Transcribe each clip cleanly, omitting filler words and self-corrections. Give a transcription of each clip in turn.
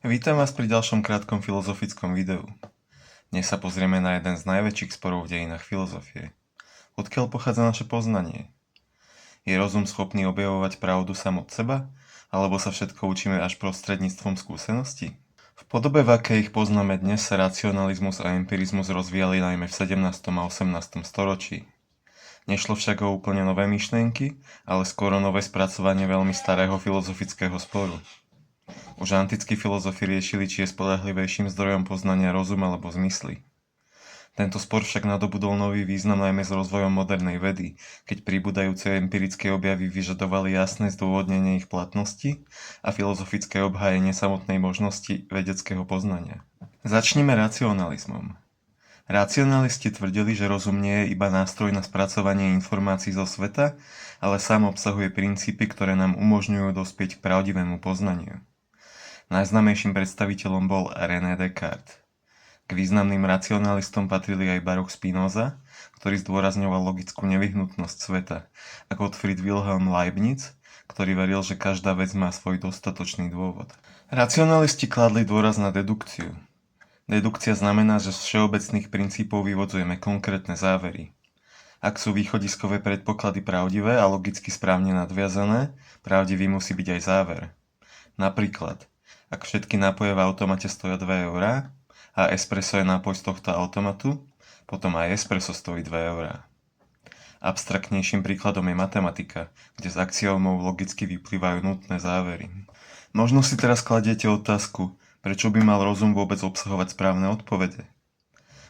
Vítam vás pri ďalšom krátkom filozofickom videu. Dnes sa pozrieme na jeden z najväčších sporov v dejinách filozofie. Odkiaľ pochádza naše poznanie? Je rozum schopný objavovať pravdu sám od seba, alebo sa všetko učíme až prostredníctvom skúseností? V podobe, v akej ich poznáme dnes, sa racionalizmus a empirizmus rozvíjali najmä v 17. a 18. storočí. Nešlo však o úplne nové myšlienky, ale skôr o nové spracovanie veľmi starého filozofického sporu. Už antickí filozofi riešili, či je spoľahlivejším zdrojom poznania rozum alebo zmysly. Tento spor však nadobudol nový význam najmä s rozvojom modernej vedy, keď pribúdajúce empirické objavy vyžadovali jasné zdôvodnenie ich platnosti a filozofické obhájenie samotnej možnosti vedeckého poznania. Začnime racionalizmom. Racionalisti tvrdili, že rozum nie je iba nástroj na spracovanie informácií zo sveta, ale sám obsahuje princípy, ktoré nám umožňujú dospieť k pravdivému poznaniu. Najznámejším predstaviteľom bol René Descartes. K významným racionalistom patrili aj Baruch Spinoza, ktorý zdôrazňoval logickú nevyhnutnosť sveta, a Gottfried Wilhelm Leibniz, ktorý veril, že každá vec má svoj dostatočný dôvod. Racionalisti kladli dôraz na dedukciu. Dedukcia znamená, že z všeobecných princípov vyvodzujeme konkrétne závery. Ak sú východiskové predpoklady pravdivé a logicky správne nadviazané, pravdivý musí byť aj záver. Napríklad, ak všetky nápoje v automate stoja 2 € a espresso je nápoj z tohto automatu, potom aj espresso stojí 2 €. Abstraktnejším príkladom je matematika, kde z axiómov logicky vyplývajú nutné závery. Možno si teraz kladiete otázku, prečo by mal rozum vôbec obsahovať správne odpovede?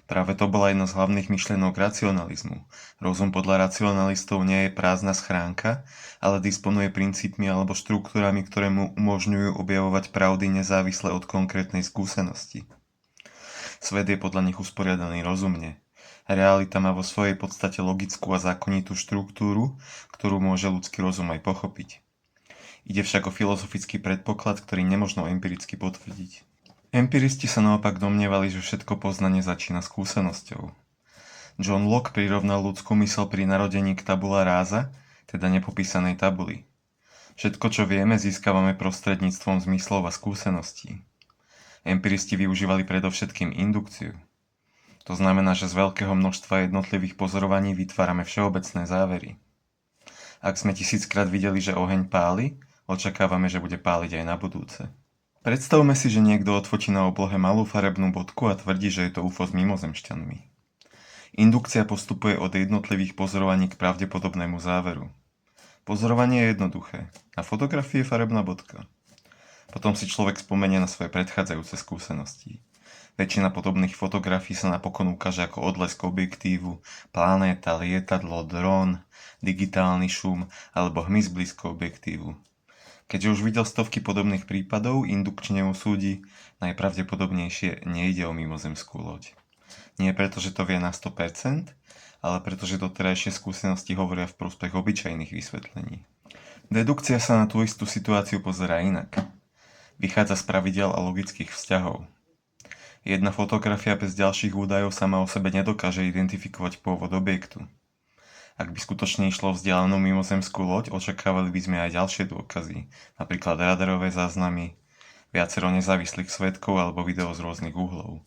Práve to bola jedna z hlavných myšlienok racionalizmu. Rozum podľa racionalistov nie je prázdna schránka, ale disponuje princípmi alebo štruktúrami, ktoré mu umožňujú objavovať pravdy nezávisle od konkrétnej skúsenosti. Svet je podľa nich usporiadaný rozumne. Realita má vo svojej podstate logickú a zákonitú štruktúru, ktorú môže ľudský rozum aj pochopiť. Ide však o filozofický predpoklad, ktorý nemožno empiricky potvrdiť. Empiristi sa naopak domnievali, že všetko poznanie začína skúsenosťou. John Locke prirovnal ľudskú myseľ pri narodení k tabula rasa, teda nepopísanej tabuli. Všetko, čo vieme, získavame prostredníctvom zmyslov a skúseností. Empiristi využívali predovšetkým indukciu. To znamená, že z veľkého množstva jednotlivých pozorovaní vytvárame všeobecné závery. Ak sme 1000-krát videli, že oheň páli, očakávame, že bude páliť aj na budúce. Predstavme si, že niekto odfotí na oblohe malú farebnú bodku a tvrdí, že je to UFO s mimozemšťanmi. Indukcia postupuje od jednotlivých pozorovaní k pravdepodobnému záveru. Pozorovanie je jednoduché. Na fotografii je farebná bodka. Potom si človek spomenie na svoje predchádzajúce skúsenosti. Väčšina podobných fotografií sa napokon ukáže ako odlesk objektívu, planéta, lietadlo, dron, digitálny šum alebo hmyz blízko objektívu. Keďže už videl stovky podobných prípadov, indukčne usúdi, najpravdepodobnejšie nejde o mimozemskú loď. Nie preto, že to vie na 100%, ale preto, že doterajšie skúsenosti hovoria v prospech obyčajných vysvetlení. Dedukcia sa na tú istú situáciu pozerá inak. Vychádza z pravidiel a logických vzťahov. Jedna fotografia bez ďalších údajov sama o sebe nedokáže identifikovať pôvod objektu. Ak by skutočne išlo o vzdialenú mimozemskú loď, očakávali by sme aj ďalšie dôkazy, napríklad radarové záznamy, viacero nezávislých svedkov alebo video z rôznych uhlov.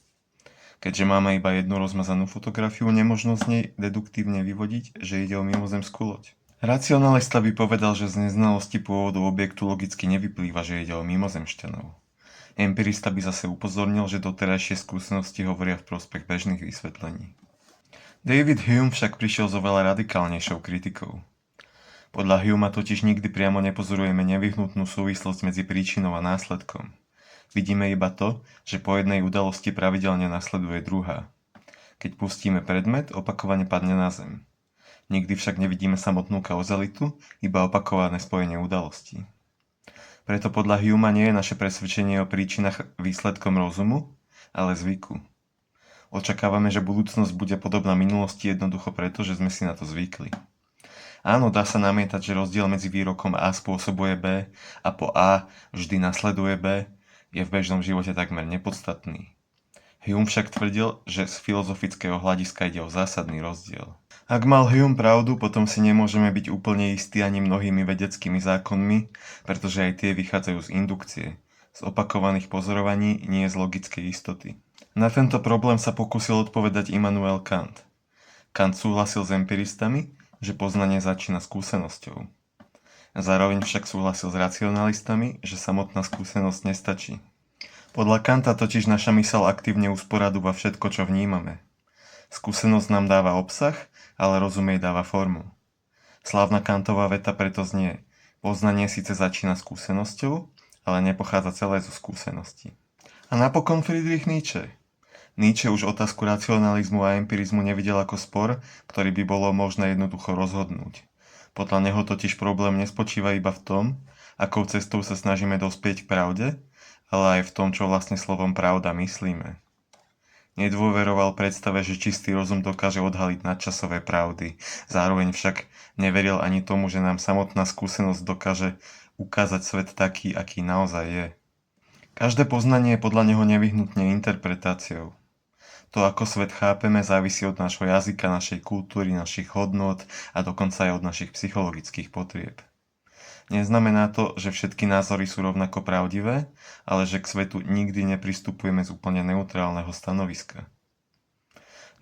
Keďže máme iba jednu rozmazanú fotografiu, nemožno z nej deduktívne vyvodiť, že ide o mimozemskú loď. Racionalista by povedal, že z neznalosti pôvodu objektu logicky nevyplýva, že ide o mimozemšťanov. Empirista by zase upozornil, že doterajšie skúsenosti hovoria v prospech bežných vysvetlení. David Hume však prišiel s oveľa radikálnejšou kritikou. Podľa Humea totiž nikdy priamo nepozorujeme nevyhnutnú súvislosť medzi príčinou a následkom. Vidíme iba to, že po jednej udalosti pravidelne nasleduje druhá. Keď pustíme predmet, opakovane padne na zem. Nikdy však nevidíme samotnú kauzalitu, iba opakované spojenie udalostí. Preto podľa Humea nie je naše presvedčenie o príčinách výsledkom rozumu, ale zvyku. Očakávame, že budúcnosť bude podobná minulosti jednoducho preto, že sme si na to zvykli. Áno, dá sa namietať, že rozdiel medzi výrokom A spôsobuje B a po A vždy nasleduje B je v bežnom živote takmer nepodstatný. Hume však tvrdil, že z filozofického hľadiska ide o zásadný rozdiel. Ak mal Hume pravdu, potom si nemôžeme byť úplne istí ani mnohými vedeckými zákonmi, pretože aj tie vychádzajú z indukcie, z opakovaných pozorovaní, nie z logickej istoty. Na tento problém sa pokúsil odpovedať Immanuel Kant. Kant súhlasil s empiristami, že poznanie začína skúsenosťou. Zároveň však súhlasil s racionalistami, že samotná skúsenosť nestačí. Podľa Kanta totiž naša myseľ aktívne usporadúva všetko, čo vnímame. Skúsenosť nám dáva obsah, ale rozum jej dáva formu. Slávna Kantová veta preto znie: poznanie síce začína skúsenosťou, ale nepochádza celé zo skúsenosti. A napokon Friedrich Nietzsche. Nietzsche už otázku racionalizmu a empirizmu nevidel ako spor, ktorý by bolo možné jednoducho rozhodnúť. Podľa neho totiž problém nespočíva iba v tom, akou cestou sa snažíme dospieť k pravde, ale aj v tom, čo vlastne slovom pravda myslíme. Nedôveroval predstave, že čistý rozum dokáže odhaliť nadčasové pravdy. Zároveň však neveril ani tomu, že nám samotná skúsenosť dokáže ukázať svet taký, aký naozaj je. Každé poznanie je podľa neho nevyhnutne interpretáciou. To, ako svet chápeme, závisí od nášho jazyka, našej kultúry, našich hodnôt a dokonca aj od našich psychologických potrieb. Neznamená to, že všetky názory sú rovnako pravdivé, ale že k svetu nikdy nepristupujeme z úplne neutrálneho stanoviska.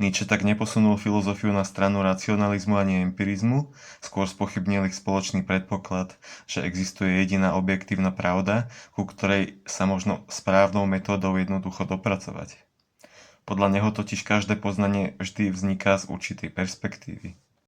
Nietzsche tak neposunul filozofiu na stranu racionalizmu ani empirizmu, skôr spochybnil ich spoločný predpoklad, že existuje jediná objektívna pravda, ku ktorej sa možno správnou metódou jednoducho dopracovať. Podľa neho totiž každé poznanie vždy vzniká z určitej perspektívy.